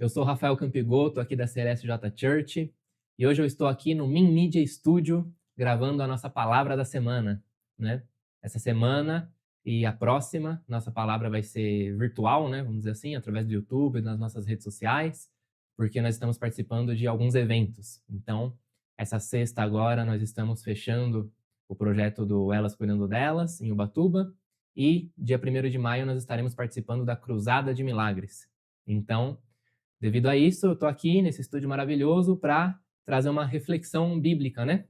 Eu sou o Rafael Campigoto, aqui da CLSJ Church, e hoje eu estou aqui no Min Media Studio, gravando a nossa palavra da semana, né? Essa semana e a próxima, nossa palavra vai ser virtual, né? Vamos dizer assim, através do YouTube, nas nossas redes sociais, porque nós estamos participando de alguns eventos. Então, essa sexta agora, nós estamos fechando o projeto do Elas Cuidando Delas, em Ubatuba, e dia 1º de maio nós estaremos participando da Cruzada de Milagres. Então, devido a isso, eu estou aqui nesse estúdio maravilhoso para trazer uma reflexão bíblica, né?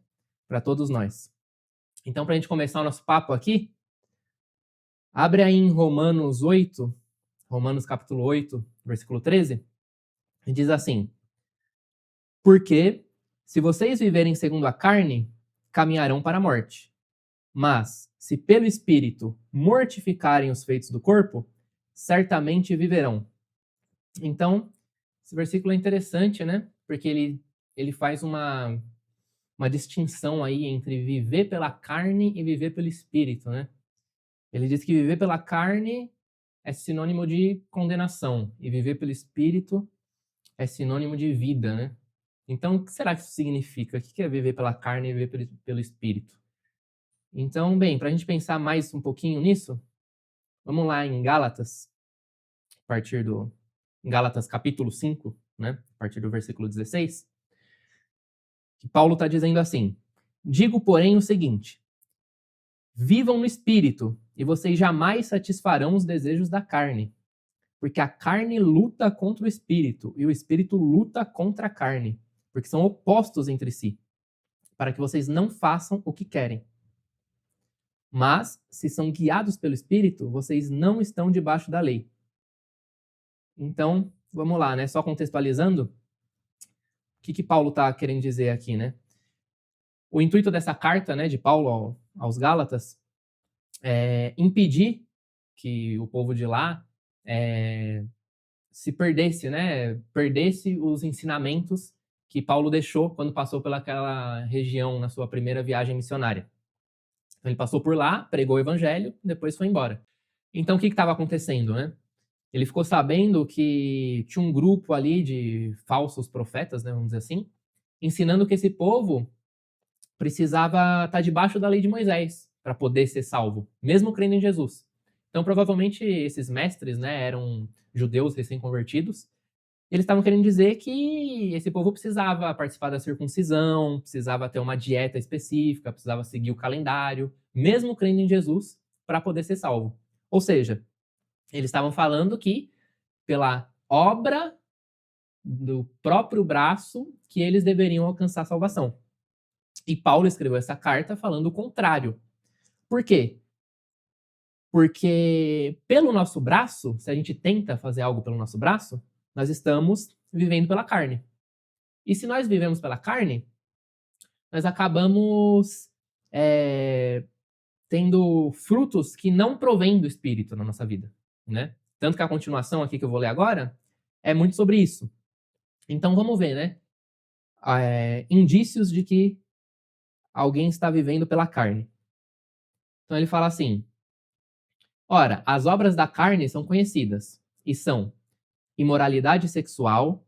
Para todos nós. Então, para a gente começar o nosso papo aqui, abre aí em Romanos 8, Romanos capítulo 8, versículo 13, e diz assim: Porque, se vocês viverem segundo a carne, caminharão para a morte. Mas, se pelo Espírito mortificarem os feitos do corpo, certamente viverão. Então, esse versículo é interessante, né? Porque ele faz uma distinção aí entre viver pela carne e viver pelo Espírito, né? Ele diz que viver pela carne é sinônimo de condenação e viver pelo Espírito é sinônimo de vida, né? Então, o que será que isso significa? O que é viver pela carne e viver pelo Espírito? Então, bem, para a gente pensar mais um pouquinho nisso, vamos lá em Gálatas, em Gálatas capítulo 5, né? A partir do versículo 16, que Paulo está dizendo assim: Digo, porém, o seguinte: vivam no Espírito, e vocês jamais satisfarão os desejos da carne, porque a carne luta contra o Espírito, e o Espírito luta contra a carne, porque são opostos entre si, para que vocês não façam o que querem. Mas, se são guiados pelo Espírito, vocês não estão debaixo da lei. Então, vamos lá, né? Só contextualizando, o que Paulo está querendo dizer aqui, né? O intuito dessa carta, né, de Paulo aos Gálatas é impedir que o povo de lá se perdesse, né? Perdesse os ensinamentos que Paulo deixou quando passou pelaquela região na sua primeira viagem missionária. Então, ele passou por lá, pregou o evangelho, depois foi embora. Então, o que estava acontecendo, né? Ele ficou sabendo que tinha um grupo ali de falsos profetas, né, vamos dizer assim, ensinando que esse povo precisava estar debaixo da lei de Moisés para poder ser salvo, mesmo crendo em Jesus. Então, provavelmente, esses mestres, né, eram judeus recém-convertidos. Eles estavam querendo dizer que esse povo precisava participar da circuncisão, precisava ter uma dieta específica, precisava seguir o calendário, mesmo crendo em Jesus, para poder ser salvo. Ou seja, eles estavam falando que, pela obra do próprio braço, que eles deveriam alcançar a salvação. E Paulo escreveu essa carta falando o contrário. Por quê? Porque pelo nosso braço, se a gente tenta fazer algo pelo nosso braço, nós estamos vivendo pela carne. E se nós vivemos pela carne, nós acabamos tendo frutos que não provêm do Espírito na nossa vida, né? Tanto que a continuação aqui que eu vou ler agora é muito sobre isso. Então vamos ver, né? Indícios de que alguém está vivendo pela carne. Então ele fala assim: Ora, as obras da carne são conhecidas, e são imoralidade sexual,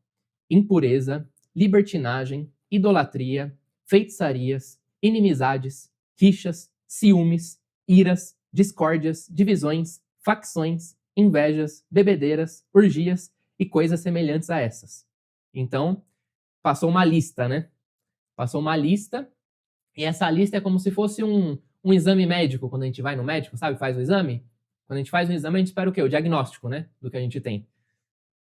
impureza, libertinagem, idolatria, feitiçarias, inimizades, rixas, ciúmes, iras, discórdias, divisões, facções, invejas, bebedeiras, orgias e coisas semelhantes a essas. Então, passou uma lista, né? Passou uma lista, e essa lista é como se fosse um exame médico, quando a gente vai no médico, sabe? Faz o exame. Quando a gente faz o exame, a gente espera o quê? O diagnóstico, né? Do que a gente tem.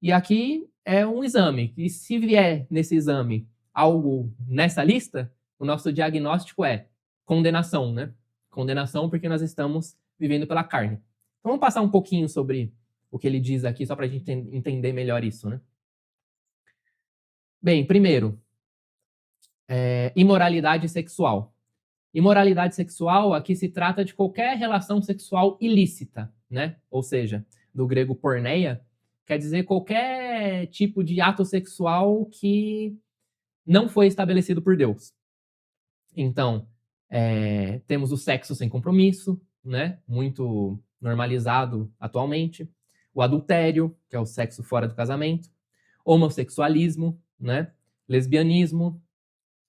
E aqui é um exame. E se vier nesse exame algo nessa lista, o nosso diagnóstico é condenação, né? Condenação porque nós estamos vivendo pela carne. Então vamos passar um pouquinho sobre o que ele diz aqui, só para a gente entender melhor isso, né? Bem, primeiro, imoralidade sexual. Imoralidade sexual aqui se trata de qualquer relação sexual ilícita, né? Ou seja, do grego porneia, quer dizer qualquer tipo de ato sexual que não foi estabelecido por Deus. Então, temos o sexo sem compromisso, né? Muito normalizado atualmente. O adultério, que é o sexo fora do casamento. homossexualismo, né? Lesbianismo,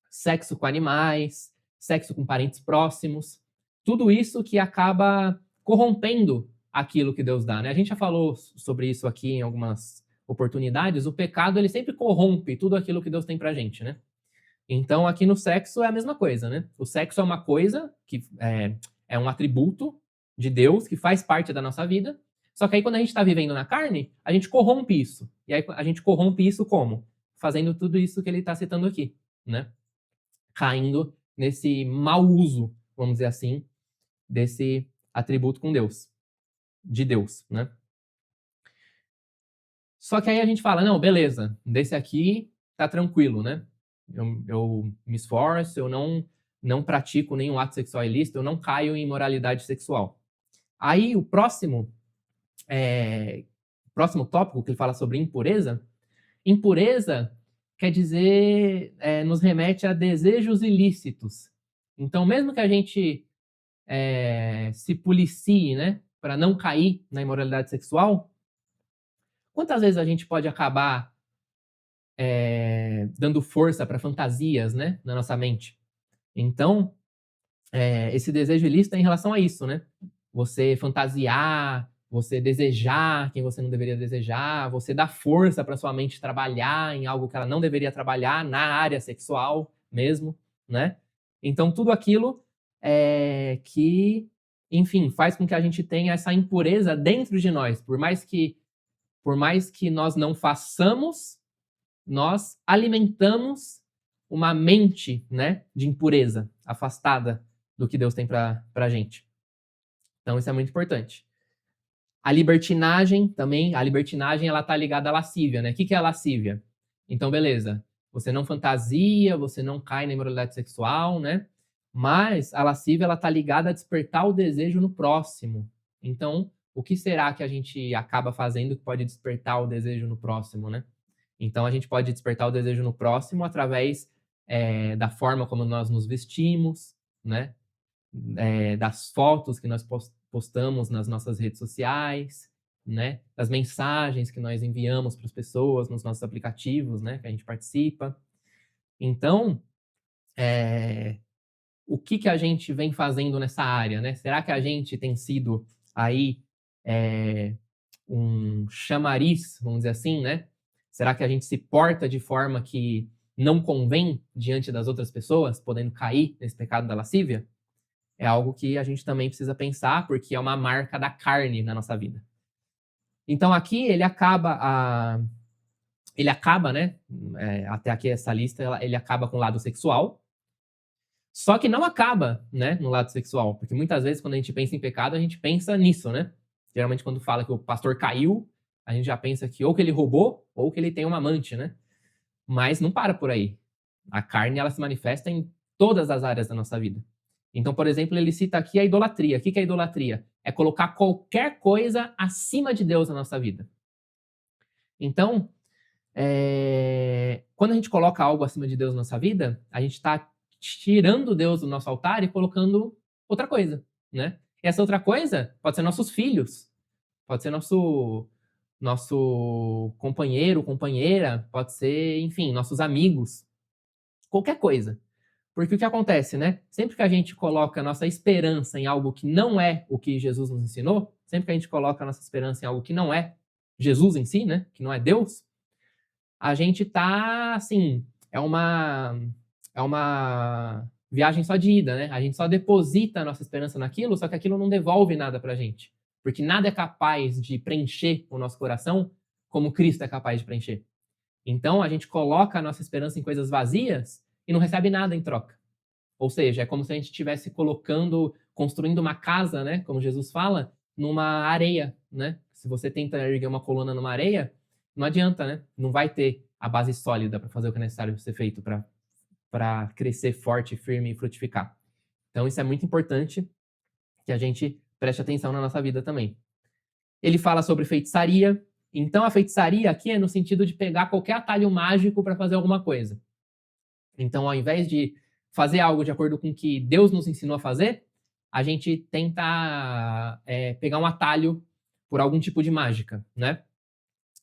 sexo com animais, sexo com parentes próximos, tudo isso que acaba corrompendo aquilo que Deus dá, né? A gente já falou sobre isso aqui em algumas oportunidades. O pecado, ele sempre corrompe tudo aquilo que Deus tem pra gente, né? Então, aqui no sexo é a mesma coisa, né? O sexo é uma coisa que é um atributo de Deus que faz parte da nossa vida. Só que aí, quando a gente está vivendo na carne, a gente corrompe isso. E aí, a gente corrompe isso como? Fazendo tudo isso que ele está citando aqui, né? Caindo nesse mau uso, vamos dizer assim, desse atributo com Deus, de Deus, né? Só que aí a gente fala, não, beleza, desse aqui tá tranquilo, né? Eu me esforço, eu não pratico nenhum ato sexual ilícito, eu não caio em imoralidade sexual. Aí o próximo tópico que ele fala sobre impureza, impureza quer dizer, nos remete a desejos ilícitos. Então, mesmo que a gente se policie, né, para não cair na imoralidade sexual, quantas vezes a gente pode acabar dando força para fantasias, né, na nossa mente? Então, esse desejo ilícito é em relação a isso, né? Você fantasiar, você desejar quem você não deveria desejar, você dar força para sua mente trabalhar em algo que ela não deveria trabalhar, na área sexual mesmo, né? Então, tudo aquilo que, enfim, faz com que a gente tenha essa impureza dentro de nós. Por mais que nós não façamos, nós alimentamos uma mente, né, de impureza, afastada do que Deus tem para a gente. Então, isso é muito importante. A libertinagem também, a libertinagem ela tá ligada à lascívia, né? O que é a lascívia? Então, beleza, você não fantasia, você não cai na imoralidade sexual, né? Mas a lascívia ela tá ligada a despertar o desejo no próximo. Então, o que será que a gente acaba fazendo que pode despertar o desejo no próximo, né? Então, a gente pode despertar o desejo no próximo através da forma como nós nos vestimos, né? Das fotos que nós postamos nas nossas redes sociais, né? Das mensagens que nós enviamos para as pessoas nos nossos aplicativos, né? Que a gente participa. Então, o que a gente vem fazendo nessa área, né? Será que a gente tem sido aí um chamariz, vamos dizer assim, né? Será que a gente se porta de forma que não convém diante das outras pessoas, podendo cair nesse pecado da lascívia? É algo que a gente também precisa pensar, porque é uma marca da carne na nossa vida. Então aqui ele acaba, né? Até aqui essa lista, ele acaba com o lado sexual. Só que não acaba, né, no lado sexual, porque muitas vezes quando a gente pensa em pecado, a gente pensa nisso, né? Geralmente quando fala que o pastor caiu, a gente já pensa que ou que ele roubou ou que ele tem uma amante, né? Mas não para por aí. A carne ela se manifesta em todas as áreas da nossa vida. Então, por exemplo, ele cita aqui a idolatria. O que é idolatria? É colocar qualquer coisa acima de Deus na nossa vida. Então, quando a gente coloca algo acima de Deus na nossa vida, a gente está tirando Deus do nosso altar e colocando outra coisa, né? E essa outra coisa pode ser nossos filhos, pode ser nosso companheiro, companheira, pode ser, enfim, nossos amigos, qualquer coisa. Porque o que acontece, né? Sempre que a gente coloca a nossa esperança em algo que não é o que Jesus nos ensinou, sempre que a gente coloca a nossa esperança em algo que não é Jesus em si, né? Que não é Deus, a gente tá, assim, é uma viagem só de ida, né? A gente só deposita a nossa esperança naquilo, só que aquilo não devolve nada pra gente. Porque nada é capaz de preencher o nosso coração como Cristo é capaz de preencher. Então, a gente coloca a nossa esperança em coisas vazias e não recebe nada em troca. Ou seja, é como se a gente estivesse construindo uma casa, né? Como Jesus fala, numa areia, né? Se você tenta erguer uma coluna numa areia, não adianta, né? Não vai ter a base sólida para fazer o que é necessário ser feito para crescer forte, firme e frutificar. Então, isso é muito importante que a gente preste atenção na nossa vida também. Ele fala sobre feitiçaria. Então, a feitiçaria aqui é no sentido de pegar qualquer atalho mágico para fazer alguma coisa. Então, ao invés de fazer algo de acordo com o que Deus nos ensinou a fazer, a gente tenta pegar um atalho por algum tipo de mágica, né?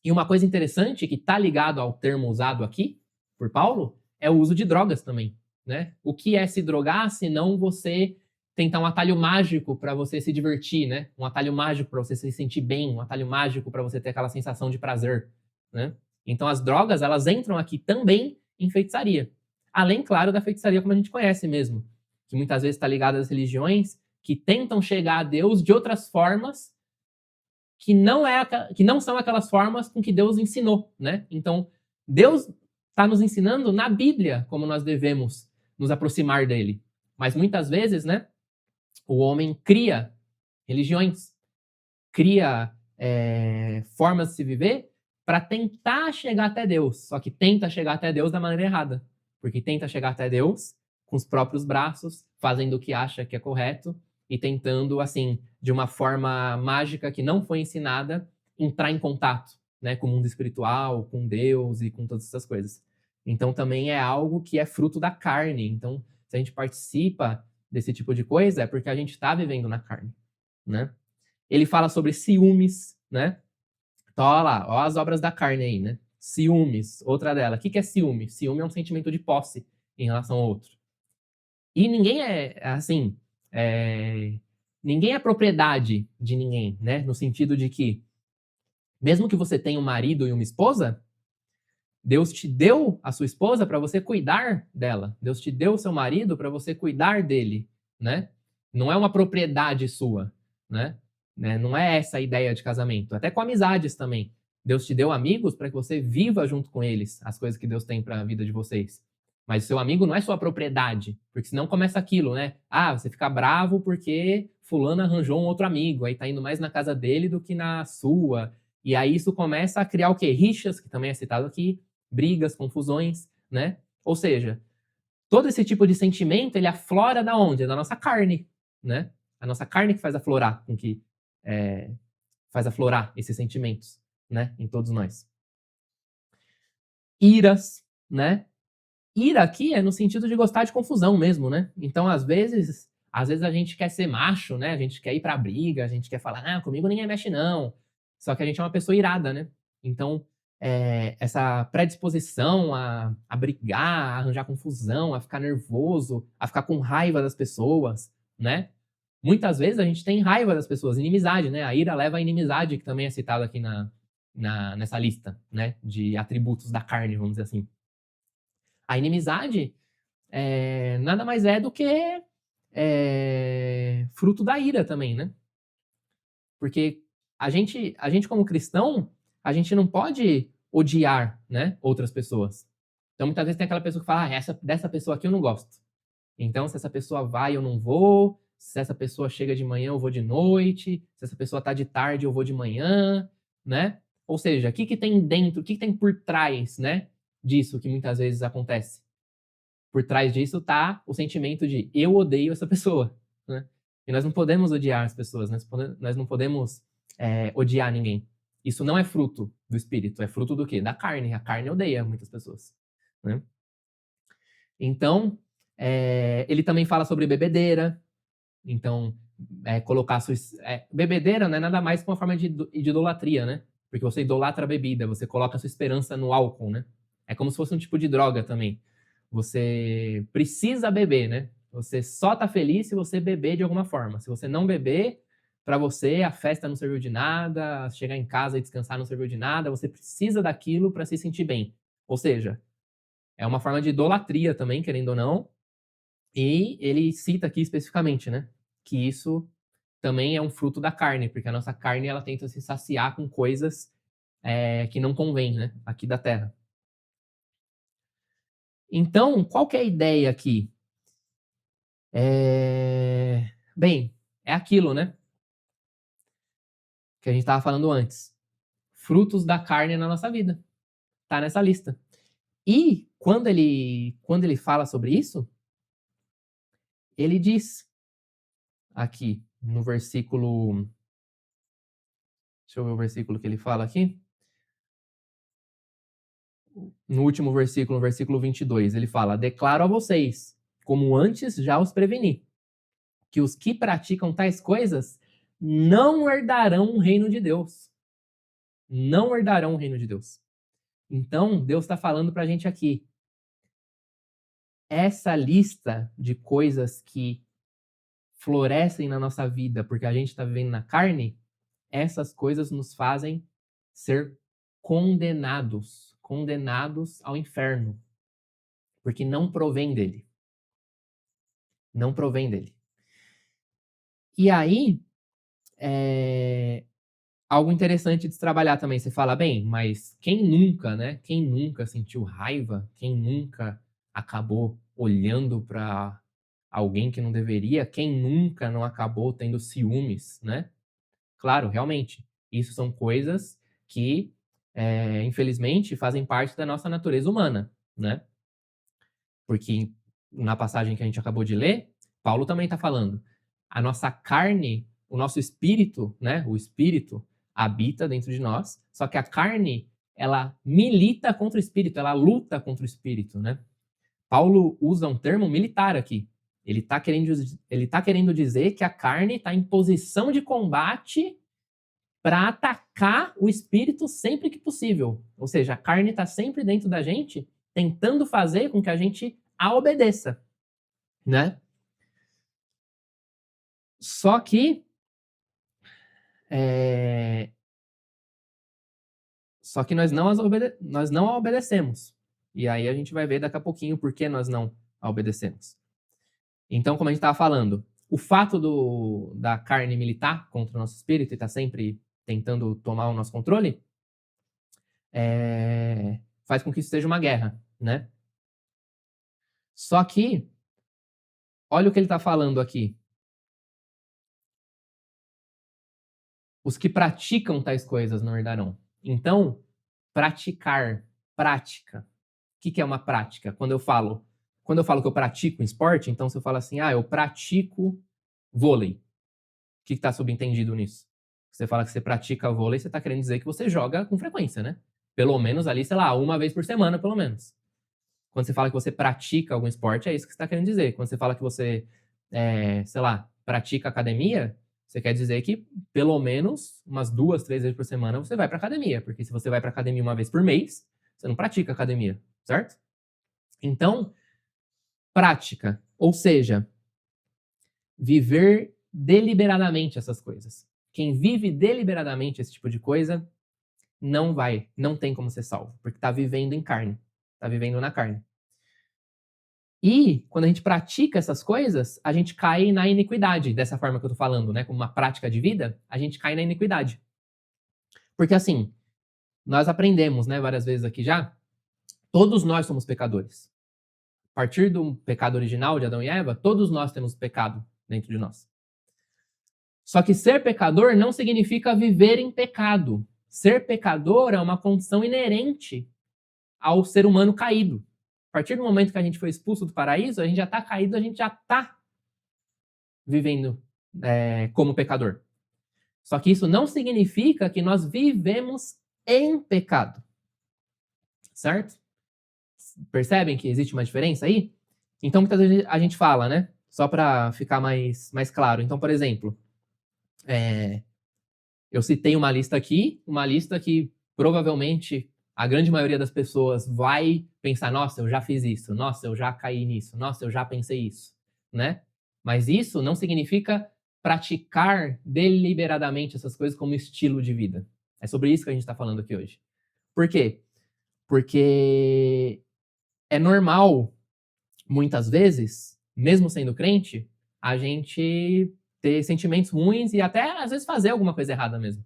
E uma coisa interessante que está ligado ao termo usado aqui por Paulo é o uso de drogas também, né? O que é se drogar se não você tentar um atalho mágico para você se divertir, né? Um atalho mágico para você se sentir bem, um atalho mágico para você ter aquela sensação de prazer, né? Então as drogas, elas entram aqui também em feitiçaria. Além, claro, da feitiçaria como a gente conhece mesmo, que muitas vezes está ligada às religiões que tentam chegar a Deus de outras formas que não são aquelas formas com que Deus ensinou, né? Então, Deus está nos ensinando na Bíblia como nós devemos nos aproximar dele. Mas muitas vezes, né, o homem cria religiões, cria formas de se viver para tentar chegar até Deus. Só que tenta chegar até Deus da maneira errada. Porque tenta chegar até Deus com os próprios braços, fazendo o que acha que é correto e tentando, assim, de uma forma mágica que não foi ensinada, entrar em contato, né, com o mundo espiritual, com Deus e com todas essas coisas. Então também é algo que é fruto da carne. Então, se a gente participa desse tipo de coisa, é porque a gente está vivendo na carne, né? Ele fala sobre ciúmes, né? Então, olha lá, ó as obras da carne aí, né? Ciúmes, outra dela. O que é ciúme? Ciúme é um sentimento de posse em relação ao outro. E ninguém assim, ninguém é propriedade de ninguém, né? No sentido de que, mesmo que você tenha um marido e uma esposa, Deus te deu a sua esposa para você cuidar dela. Deus te deu o seu marido para você cuidar dele, né? Não é uma propriedade sua, né? Não é essa a ideia de casamento. Até com amizades também. Deus te deu amigos para que você viva junto com eles as coisas que Deus tem para a vida de vocês. Mas o seu amigo não é sua propriedade, porque senão começa aquilo, né? Ah, você fica bravo porque fulano arranjou um outro amigo, aí tá indo mais na casa dele do que na sua. E aí isso começa a criar o quê? Rixas, que também é citado aqui, brigas, confusões, né? Ou seja, todo esse tipo de sentimento, ele aflora da onde? Da nossa carne, né? A nossa carne que faz aflorar, faz aflorar esses sentimentos, né? Em todos nós. Iras, né? Ira aqui é no sentido de gostar de confusão mesmo, né? Então, às vezes a gente quer ser macho, né? A gente quer ir pra briga, a gente quer falar, ah, comigo ninguém mexe não. Só que a gente é uma pessoa irada, né? Então, essa predisposição a brigar, a arranjar confusão, a ficar nervoso, a ficar com raiva das pessoas, né? Muitas vezes a gente tem raiva das pessoas, inimizade, né? A ira leva à inimizade, que também é citado aqui nessa lista, né? De atributos da carne, vamos dizer assim. A inimizade nada mais é do que fruto da ira também, né? Porque a gente como cristão, a gente não pode odiar, né, outras pessoas. Então muitas vezes tem aquela pessoa que fala, dessa pessoa aqui eu não gosto. Então se essa pessoa vai, eu não vou. Se essa pessoa chega de manhã, eu vou de noite. Se essa pessoa tá de tarde, eu vou de manhã, né? Ou seja, o que tem dentro, o que tem por trás, né, disso que muitas vezes acontece? Por trás disso tá o sentimento de eu odeio essa pessoa, né? E nós não podemos odiar as pessoas, nós não podemos odiar ninguém. Isso não é fruto do espírito, é fruto do quê? Da carne. A carne odeia muitas pessoas, né? Então, ele também fala sobre bebedeira. Então, colocar sua... bebedeira não é nada mais que uma forma de idolatria, né? Porque você idolatra a bebida, você coloca a sua esperança no álcool, né? É como se fosse um tipo de droga também. Você precisa beber, né? Você só tá feliz se você beber de alguma forma. Se você não beber, para você a festa não serviu de nada, chegar em casa e descansar não serviu de nada, você precisa daquilo para se sentir bem. Ou seja, é uma forma de idolatria também, querendo ou não. E ele cita aqui especificamente, né, que isso também é um fruto da carne, porque a nossa carne ela tenta se saciar com coisas que não convém, né, aqui da terra. Então, qual que é a ideia aqui? Bem, é aquilo, né? Que a gente estava falando antes. Frutos da carne na nossa vida. Tá nessa lista. E quando ele fala sobre isso, ele diz aqui no versículo. Deixa eu ver o versículo que ele fala aqui. No último versículo, no versículo 22, ele fala: declaro a vocês, como antes já os preveni, que os que praticam tais coisas não herdarão o reino de Deus. não herdarão o reino de Deus. Então, Deus está falando para a gente aqui. Essa lista de coisas que florescem na nossa vida porque a gente está vivendo na carne, essas coisas nos fazem ser condenados ao inferno, porque não provém dele. Não provém dele. E aí, algo interessante de se trabalhar também. Você fala, bem, mas quem nunca, né? Quem nunca sentiu raiva? Quem nunca acabou olhando para alguém que não deveria? Quem nunca não acabou tendo ciúmes, né? Claro, realmente, isso são coisas que, infelizmente, fazem parte da nossa natureza humana, né? Porque na passagem que a gente acabou de ler, Paulo também está falando, a nossa carne, o nosso espírito, né? O espírito habita dentro de nós, só que a carne, ela milita contra o espírito, ela luta contra o espírito, né? Paulo usa um termo militar aqui. Ele está querendo dizer que a carne está em posição de combate para atacar o espírito sempre que possível. Ou seja, a carne está sempre dentro da gente, tentando fazer com que a gente a obedeça, né? Só que nós não a obedecemos. E aí a gente vai ver daqui a pouquinho por que nós não a obedecemos. Então, como a gente estava falando, o fato da carne militar contra o nosso espírito e estar sempre tentando tomar o nosso controle faz com que isso seja uma guerra, né? Só que, olha o que ele está falando aqui. Os que praticam tais coisas não herdarão. Então, praticar, prática. O que é uma prática? Quando eu falo que eu pratico um esporte, então se eu falo assim, eu pratico vôlei. O que está subentendido nisso? Você fala que você pratica vôlei, você está querendo dizer que você joga com frequência, né? Pelo menos ali, sei lá, uma vez por semana, pelo menos. Quando você fala que você pratica algum esporte, é isso que você está querendo dizer. Quando você fala que você, sei lá, pratica academia, você quer dizer que pelo menos umas 2, 3 vezes por semana você vai para academia. Porque se você vai para academia uma vez por mês, você não pratica academia, certo? Então, prática, ou seja, viver deliberadamente essas coisas. Quem vive deliberadamente esse tipo de coisa não tem como ser salvo, porque está vivendo em carne, está vivendo na carne. E quando a gente pratica essas coisas, a gente cai na iniquidade, dessa forma que eu tô falando, né? Como uma prática de vida, a gente cai na iniquidade. Porque assim, nós aprendemos, né, várias vezes aqui já, todos nós somos pecadores. A partir do pecado original de Adão e Eva, todos nós temos pecado dentro de nós. Só que ser pecador não significa viver em pecado. Ser pecador é uma condição inerente ao ser humano caído. A partir do momento que a gente foi expulso do paraíso, a gente já está caído, a gente já está vivendo como pecador. Só que isso não significa que nós vivemos em pecado. Certo? Percebem que existe uma diferença aí? Então, muitas vezes a gente fala, né? Só para ficar mais claro. Então, por exemplo, eu citei uma lista aqui, uma lista que provavelmente a grande maioria das pessoas vai pensar, nossa, eu já fiz isso, nossa, eu já caí nisso, nossa, eu já pensei isso, né? Mas isso não significa praticar deliberadamente essas coisas como estilo de vida. É sobre isso que a gente está falando aqui hoje. Por quê? Porque é normal, muitas vezes, mesmo sendo crente, a gente ter sentimentos ruins e até, às vezes, fazer alguma coisa errada mesmo.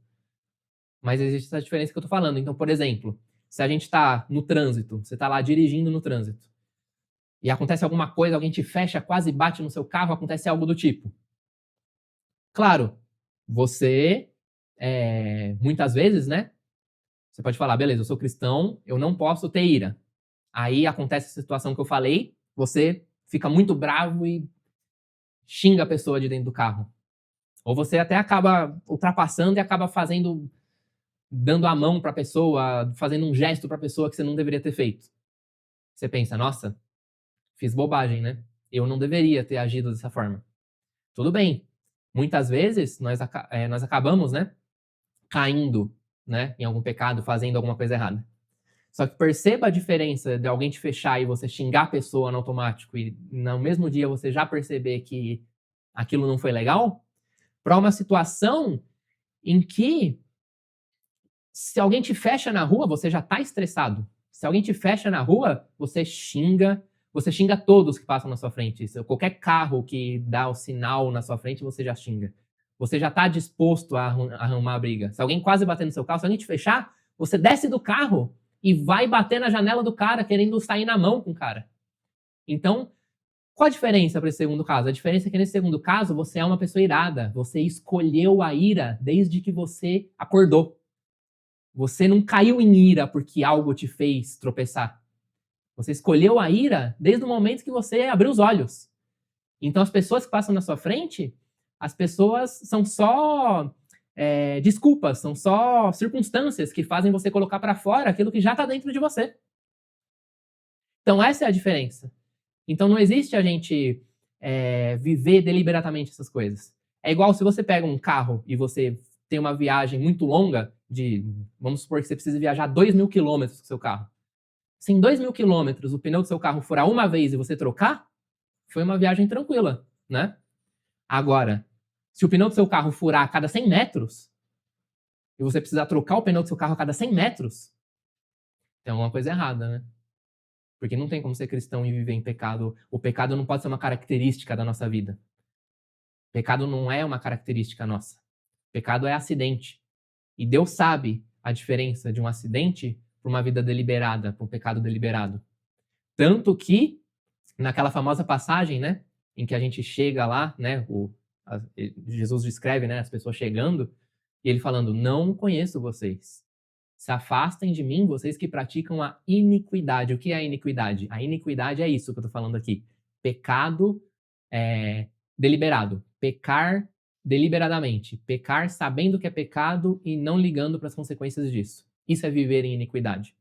Mas existe essa diferença que eu tô falando. Então, por exemplo, se a gente tá no trânsito, você tá lá dirigindo no trânsito, e acontece alguma coisa, alguém te fecha, quase bate no seu carro, acontece algo do tipo. Claro, você, muitas vezes, né? Você pode falar, beleza, eu sou cristão, eu não posso ter ira. Aí acontece a situação que eu falei, você fica muito bravo e xinga a pessoa de dentro do carro. Ou você até acaba ultrapassando e acaba dando a mão para a pessoa, fazendo um gesto para a pessoa que você não deveria ter feito. Você pensa, nossa, fiz bobagem, né? Eu não deveria ter agido dessa forma. Tudo bem. Muitas vezes nós acabamos, né, caindo né, em algum pecado, fazendo alguma coisa errada. Só que perceba a diferença de alguém te fechar e você xingar a pessoa no automático e no mesmo dia você já perceber que aquilo não foi legal, para uma situação em que se alguém te fecha na rua, você já está estressado. Se alguém te fecha na rua, você xinga todos que passam na sua frente. Se qualquer carro que dá o sinal na sua frente, você já xinga. Você já está disposto a arrumar a briga. Se alguém quase bater no seu carro, se alguém te fechar, você desce do carro e vai bater na janela do cara, querendo sair na mão com o cara. Então, qual a diferença para esse segundo caso? A diferença é que nesse segundo caso, você é uma pessoa irada. Você escolheu a ira desde que você acordou. Você não caiu em ira porque algo te fez tropeçar. Você escolheu a ira desde o momento que você abriu os olhos. Então, as pessoas que passam na sua frente, as pessoas são só desculpas, são só circunstâncias que fazem você colocar para fora aquilo que já está dentro de você. Então, essa é a diferença. Então, não existe a gente viver deliberadamente essas coisas. É igual se você pega um carro e você tem uma viagem muito longa vamos supor que você precisa viajar 2.000 quilômetros com o seu carro. Se em 2.000 quilômetros o pneu do seu carro furar uma vez e você trocar, foi uma viagem tranquila, né? Agora, se o pneu do seu carro furar a cada 100 metros e você precisar trocar o pneu do seu carro a cada 100 metros, tem alguma coisa errada, né? Porque não tem como ser cristão e viver em pecado. O pecado não pode ser uma característica da nossa vida. Pecado não é uma característica nossa. Pecado é acidente. E Deus sabe a diferença de um acidente para uma vida deliberada, para um pecado deliberado. Tanto que, naquela famosa passagem, né, em que a gente chega lá, né, Jesus descreve, né, as pessoas chegando, e ele falando, não conheço vocês. Se afastem de mim, vocês que praticam a iniquidade. O que é a iniquidade? A iniquidade é isso que eu estou falando aqui. Pecado deliberado. Pecar deliberadamente. Pecar sabendo que é pecado e não ligando para as consequências disso. Isso é viver em iniquidade.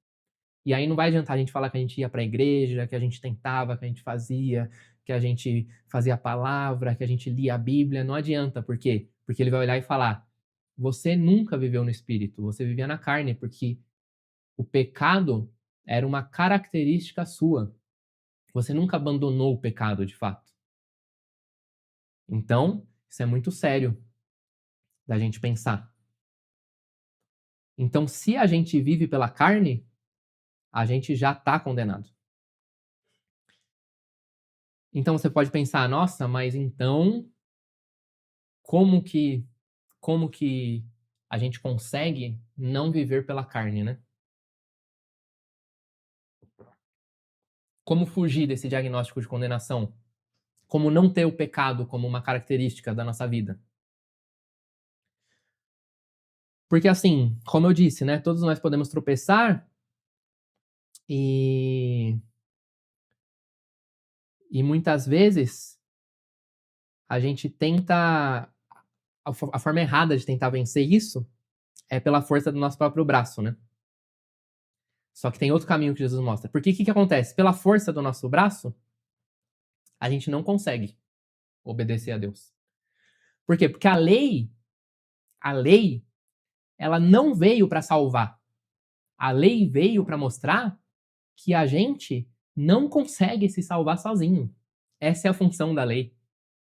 E aí não vai adiantar a gente falar que a gente ia para a igreja, que a gente tentava, que a gente fazia, que a gente fazia a palavra, que a gente lia a Bíblia. Não adianta. Por quê? Porque ele vai olhar e falar, você nunca viveu no Espírito, você vivia na carne, porque o pecado era uma característica sua. Você nunca abandonou o pecado, de fato. Então, isso é muito sério da gente pensar. Então, se a gente vive pela carne, a gente já está condenado. Então, você pode pensar, nossa, mas então, como que a gente consegue não viver pela carne, né? Como fugir desse diagnóstico de condenação? Como não ter o pecado como uma característica da nossa vida? Porque assim, como eu disse, né, todos nós podemos tropeçar e muitas vezes a gente tenta a forma errada de tentar vencer isso é pela força do nosso próprio braço, né? Só que tem outro caminho que Jesus mostra. Porque o que acontece? Pela força do nosso braço, a gente não consegue obedecer a Deus. Por quê? Porque a lei, ela não veio para salvar. A lei veio para mostrar que a gente não consegue se salvar sozinho. Essa é a função da lei.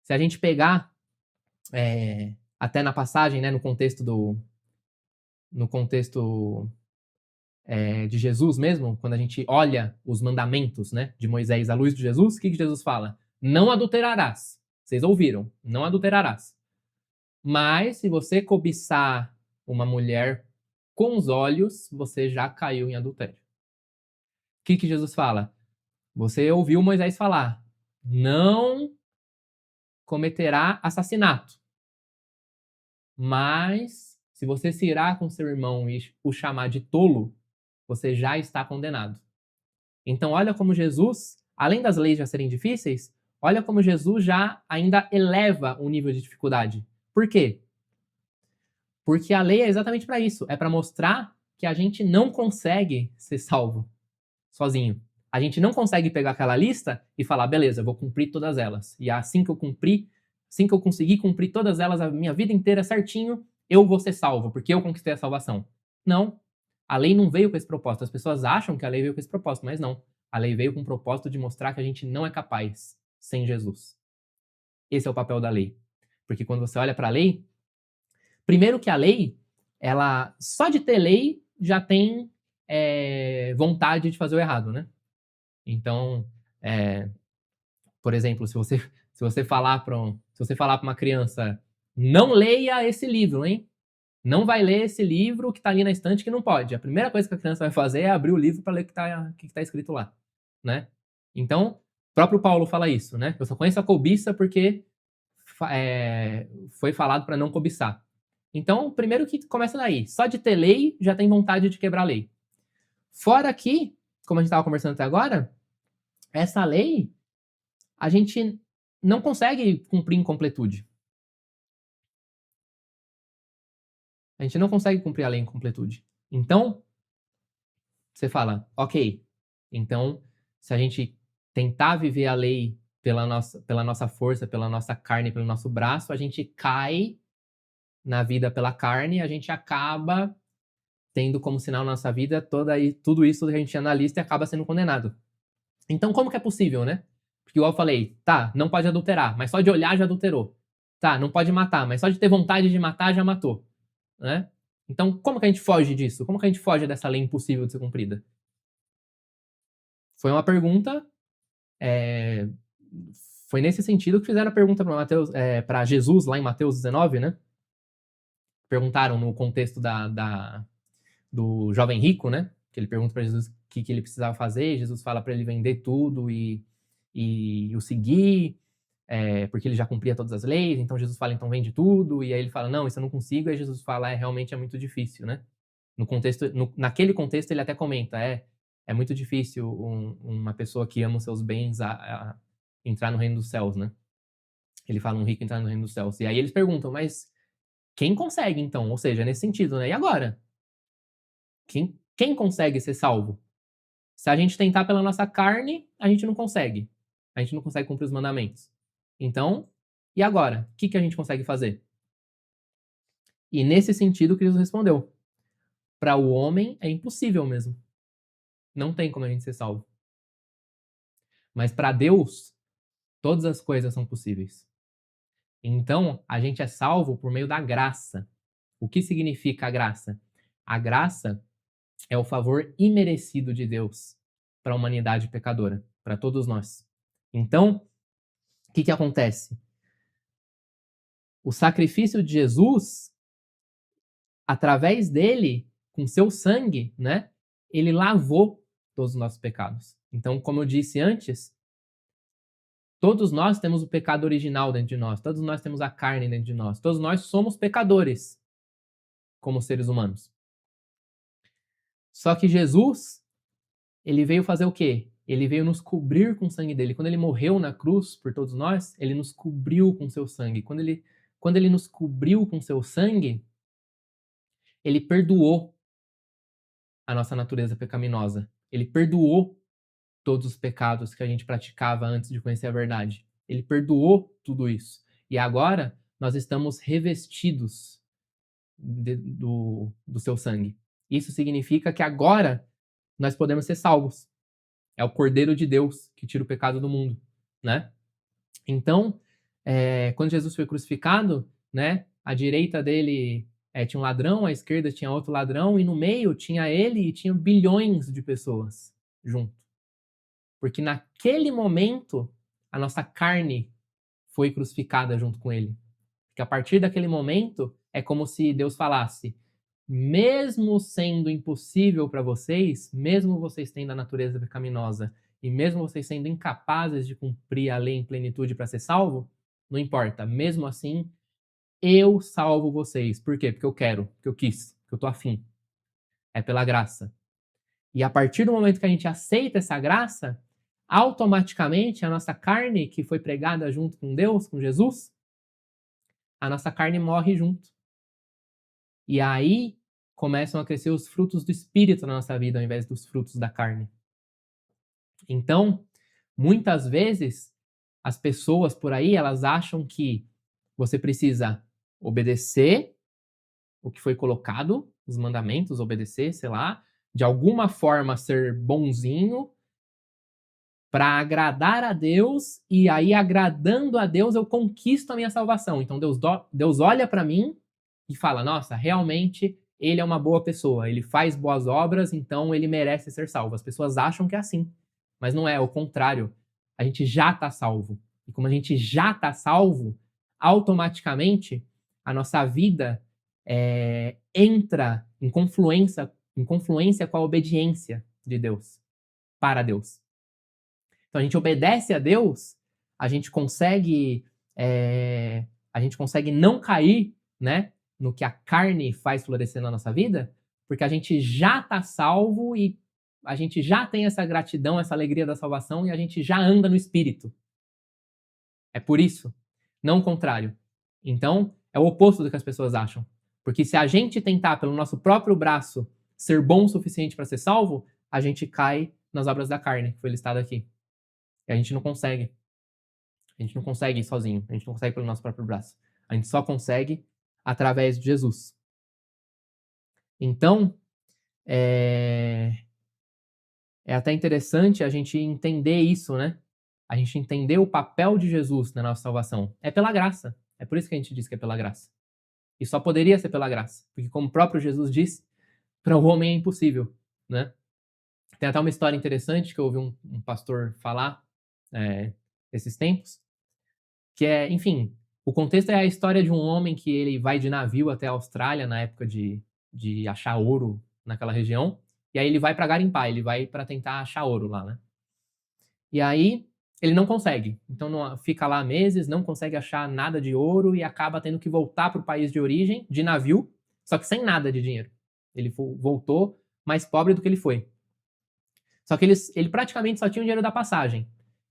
Se a gente pegar, até na passagem, né, no contexto de Jesus mesmo, quando a gente olha os mandamentos, né, de Moisés à luz de Jesus, o que Jesus fala? Não adulterarás. Vocês ouviram? Não adulterarás. Mas se você cobiçar uma mulher com os olhos, você já caiu em adultério. O que Jesus fala? Você ouviu Moisés falar, não cometerá assassinato. Mas se você se irar com seu irmão e o chamar de tolo, você já está condenado. Então olha como Jesus, além das leis já serem difíceis, olha como Jesus já ainda eleva o nível de dificuldade. Por quê? Porque a lei é exatamente para isso, é para mostrar que a gente não consegue ser salvo sozinho. A gente não consegue pegar aquela lista e falar, beleza, eu vou cumprir todas elas. E assim que eu conseguir cumprir todas elas a minha vida inteira certinho, eu vou ser salvo, porque eu conquistei a salvação. Não. A lei não veio com esse propósito. As pessoas acham que a lei veio com esse propósito, mas não. A lei veio com o propósito de mostrar que a gente não é capaz sem Jesus. Esse é o papel da lei. Porque quando você olha para a lei, primeiro que a lei, ela só de ter lei já tem vontade de fazer o errado, né? Então, por exemplo, se você falar para uma criança, não leia esse livro, hein? Não vai ler esse livro que está ali na estante que não pode. A primeira coisa que a criança vai fazer é abrir o livro para ler o que está escrito lá, né? Então, o próprio Paulo fala isso, né? Eu só conheço a cobiça porque foi falado para não cobiçar. Então, primeiro que começa daí. Só de ter lei, já tem vontade de quebrar a lei. Fora que, como a gente estava conversando até agora, essa lei, a gente não consegue cumprir em completude. A gente não consegue cumprir a lei em completude. Então, você fala, ok, então, se a gente tentar viver a lei pela nossa força, pela nossa carne, pelo nosso braço, a gente cai na vida pela carne, a gente acaba tendo como sinal na nossa vida tudo isso que a gente tinha na lista e acaba sendo condenado. Então, como que é possível, né? Porque igual eu falei, tá, não pode adulterar, mas só de olhar já adulterou. Tá, não pode matar, mas só de ter vontade de matar já matou, né? Então, como que a gente foge disso? Como que a gente foge dessa lei impossível de ser cumprida? Foi uma pergunta, foi nesse sentido que fizeram a pergunta para Jesus lá em Mateus 19, né? Perguntaram no contexto do jovem rico, né? Que ele pergunta para Jesus o que ele precisava fazer. Jesus fala para ele vender tudo e o seguir, porque ele já cumpria todas as leis. Então Jesus fala, então vende tudo. E aí ele fala, não, isso eu não consigo. Aí Jesus fala, realmente é muito difícil, né? Naquele contexto ele até comenta, é muito difícil uma pessoa que ama os seus bens a entrar no reino dos céus, né? Ele fala um rico entrar no reino dos céus. E aí eles perguntam, mas quem consegue então? Ou seja, nesse sentido, né? E agora? Quem consegue ser salvo? Se a gente tentar pela nossa carne, a gente não consegue. A gente não consegue cumprir os mandamentos. Então, e agora? O que a gente consegue fazer? E nesse sentido, Cristo respondeu: para o homem é impossível mesmo. Não tem como a gente ser salvo. Mas para Deus, todas as coisas são possíveis. Então, a gente é salvo por meio da graça. O que significa a graça? A graça é o favor imerecido de Deus para a humanidade pecadora, para todos nós. Então, o que acontece? O sacrifício de Jesus, através dele, com seu sangue, né, ele lavou todos os nossos pecados. Então, como eu disse antes, todos nós temos o pecado original dentro de nós, todos nós temos a carne dentro de nós, todos nós somos pecadores como seres humanos. Só que Jesus, ele veio fazer o quê? Ele veio nos cobrir com o sangue dele. Quando ele morreu na cruz por todos nós, ele nos cobriu com seu sangue. Quando ele nos cobriu com seu sangue, ele perdoou a nossa natureza pecaminosa. Ele perdoou todos os pecados que a gente praticava antes de conhecer a verdade. Ele perdoou tudo isso. E agora nós estamos revestidos do seu sangue. Isso significa que agora nós podemos ser salvos. É o Cordeiro de Deus que tira o pecado do mundo, né? Então, quando Jesus foi crucificado, né, à direita dele tinha um ladrão, à esquerda tinha outro ladrão, e no meio tinha ele e tinha bilhões de pessoas junto. Porque naquele momento, a nossa carne foi crucificada junto com ele. Porque a partir daquele momento, é como se Deus falasse: mesmo sendo impossível para vocês, mesmo vocês tendo a natureza pecaminosa, e mesmo vocês sendo incapazes de cumprir a lei em plenitude para ser salvo, não importa. Mesmo assim, eu salvo vocês. Por quê? Porque eu quero, porque eu quis, porque eu tô afim. É pela graça. E a partir do momento que a gente aceita essa graça, automaticamente a nossa carne, que foi pregada junto com Deus, com Jesus, a nossa carne morre junto. E aí começam a crescer os frutos do Espírito na nossa vida, ao invés dos frutos da carne. Então, muitas vezes, as pessoas por aí, elas acham que você precisa obedecer o que foi colocado os mandamentos, obedecer, sei lá, de alguma forma ser bonzinho para agradar a Deus, e aí agradando a Deus eu conquisto a minha salvação. Então Deus olha para mim e fala: nossa, realmente ele é uma boa pessoa, ele faz boas obras, então ele merece ser salvo. As pessoas acham que é assim, mas não é, o contrário. A gente já está salvo. E como a gente já está salvo, automaticamente a nossa vida entra em confluência com a obediência de Deus, para Deus. Então a gente obedece a Deus, a gente consegue, a gente consegue não cair, né, no que a carne faz florescer na nossa vida, porque a gente já está salvo e a gente já tem essa gratidão, essa alegria da salvação e a gente já anda no Espírito. É por isso, não o contrário. Então, é o oposto do que as pessoas acham. Porque se a gente tentar, pelo nosso próprio braço, ser bom o suficiente para ser salvo, a gente cai nas obras da carne, que foi listado aqui. E a gente não consegue. A gente não consegue ir sozinho. A gente não consegue pelo nosso próprio braço. A gente só consegue através de Jesus. Então, é até interessante a gente entender isso, né? A gente entender o papel de Jesus na nossa salvação. É pela graça. É por isso que a gente diz que é pela graça. E só poderia ser pela graça. Porque como o próprio Jesus disse, para o homem é impossível, né? Tem até uma história interessante que eu ouvi um pastor falar esses tempos, que é, enfim, o contexto é a história de um homem que ele vai de navio até a Austrália na época de achar ouro naquela região, e aí ele vai para garimpar, ele vai para tentar achar ouro lá, né? E aí ele não consegue, então fica lá meses, não consegue achar nada de ouro e acaba tendo que voltar para o país de origem de navio, só que sem nada de dinheiro. Ele voltou mais pobre do que ele foi. Só que ele praticamente só tinha o dinheiro da passagem.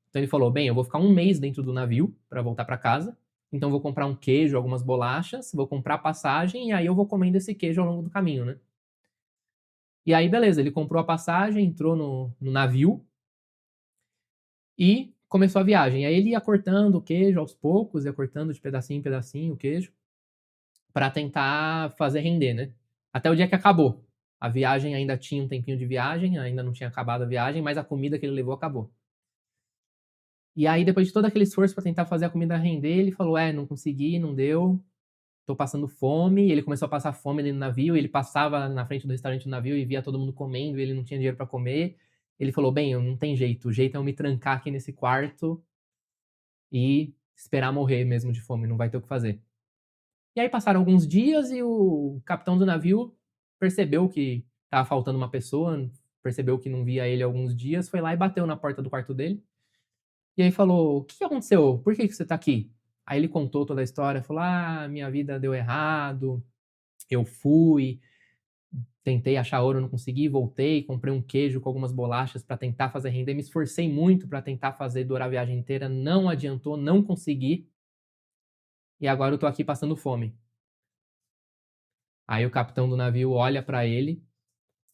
Então ele falou: bem, eu vou ficar um mês dentro do navio para voltar para casa. Então vou comprar um queijo, algumas bolachas, vou comprar passagem e aí eu vou comendo esse queijo ao longo do caminho, né? E aí, beleza, ele comprou a passagem, entrou no navio e começou a viagem. E aí ele ia cortando o queijo aos poucos, ia cortando de pedacinho em pedacinho o queijo para tentar fazer render, né? Até o dia que acabou. A viagem ainda tinha um tempinho de viagem, ainda não tinha acabado a viagem, mas a comida que ele levou acabou. E aí, depois de todo aquele esforço para tentar fazer a comida render, ele falou: não consegui, não deu, tô passando fome. E ele começou a passar fome ali no navio, ele passava na frente do restaurante do navio e via todo mundo comendo, e ele não tinha dinheiro para comer. Ele falou: bem, não tem jeito, o jeito é eu me trancar aqui nesse quarto e esperar morrer mesmo de fome, não vai ter o que fazer. E aí passaram alguns dias e o capitão do navio percebeu que estava faltando uma pessoa, percebeu que não via ele há alguns dias, foi lá e bateu na porta do quarto dele. E aí falou: o que aconteceu? Por que você tá aqui? Aí ele contou toda a história, falou: minha vida deu errado, eu fui, tentei achar ouro, não consegui, voltei, comprei um queijo com algumas bolachas para tentar fazer render, me esforcei muito para tentar fazer durar a viagem inteira, não adiantou, não consegui, e agora eu tô aqui passando fome. Aí o capitão do navio olha para ele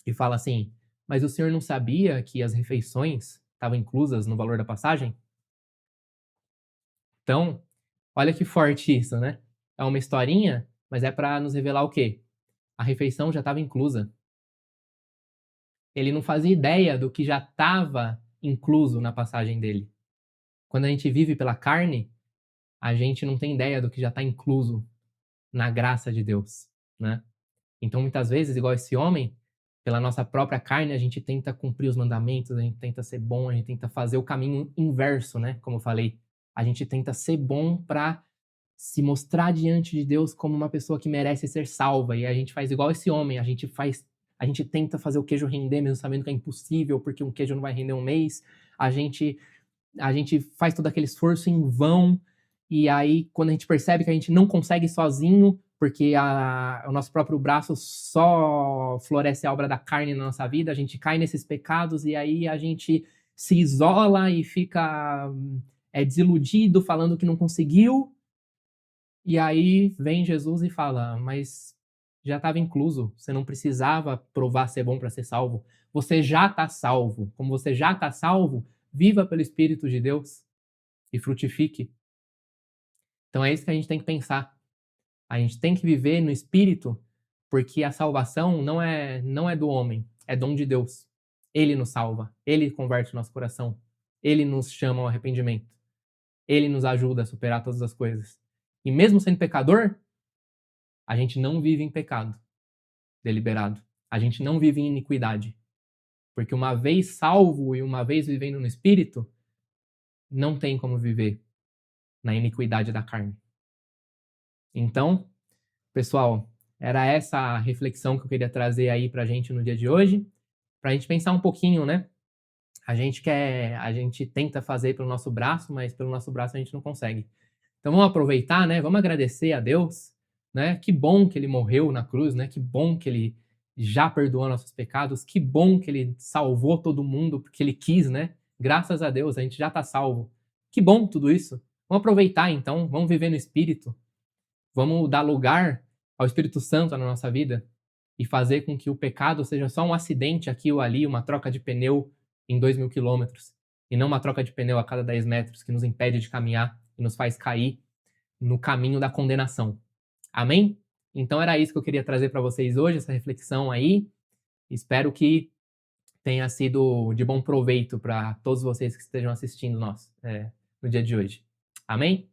e fala assim: mas o senhor não sabia que as refeições estavam inclusas no valor da passagem? Então, olha que forte isso, né? É uma historinha, mas é para nos revelar o quê? A refeição já estava inclusa. Ele não fazia ideia do que já estava incluso na passagem dele. Quando a gente vive pela carne, a gente não tem ideia do que já está incluso na graça de Deus, né? Então, muitas vezes, igual esse homem, pela nossa própria carne, a gente tenta cumprir os mandamentos, a gente tenta ser bom, a gente tenta fazer o caminho inverso, né? Como eu falei, a gente tenta ser bom para se mostrar diante de Deus como uma pessoa que merece ser salva. E a gente faz igual esse homem, a gente tenta fazer o queijo render mesmo sabendo que é impossível, porque um queijo não vai render um mês. A gente faz todo aquele esforço em vão, e aí quando a gente percebe que a gente não consegue sozinho, porque o nosso próprio braço só floresce a obra da carne na nossa vida, a gente cai nesses pecados e aí a gente se isola e fica desiludido, falando que não conseguiu, e aí vem Jesus e fala: mas já estava incluso, você não precisava provar ser bom para ser salvo, você já está salvo. Como você já está salvo, viva pelo Espírito de Deus e frutifique. Então é isso que a gente tem que pensar. A gente tem que viver no Espírito Porque a salvação não é do homem, é dom de Deus. Ele nos salva, ele converte o nosso coração, ele nos chama ao arrependimento, ele nos ajuda a superar todas as coisas. E mesmo sendo pecador, a gente não vive em pecado deliberado. A gente não vive em iniquidade. Porque uma vez salvo e uma vez vivendo no Espírito, não tem como viver na iniquidade da carne. Então, pessoal, era essa a reflexão que eu queria trazer aí pra gente no dia de hoje, pra gente pensar um pouquinho, né? A gente tenta fazer pelo nosso braço, mas pelo nosso braço a gente não consegue. Então vamos aproveitar, né? Vamos agradecer a Deus, né? Que bom que ele morreu na cruz, né? Que bom que ele já perdoou nossos pecados, que bom que ele salvou todo mundo porque ele quis, né? Graças a Deus, a gente já está salvo. Que bom tudo isso. Vamos aproveitar então, vamos viver no Espírito, vamos dar lugar ao Espírito Santo na nossa vida e fazer com que o pecado seja só um acidente aqui ou ali, uma troca de pneu em 2.000 quilômetros, e não uma troca de pneu a cada 10 metros que nos impede de caminhar e nos faz cair no caminho da condenação. Amém? Então era isso que eu queria trazer para vocês hoje, essa reflexão aí. Espero que tenha sido de bom proveito para todos vocês que estejam assistindo nós no dia de hoje. Amém?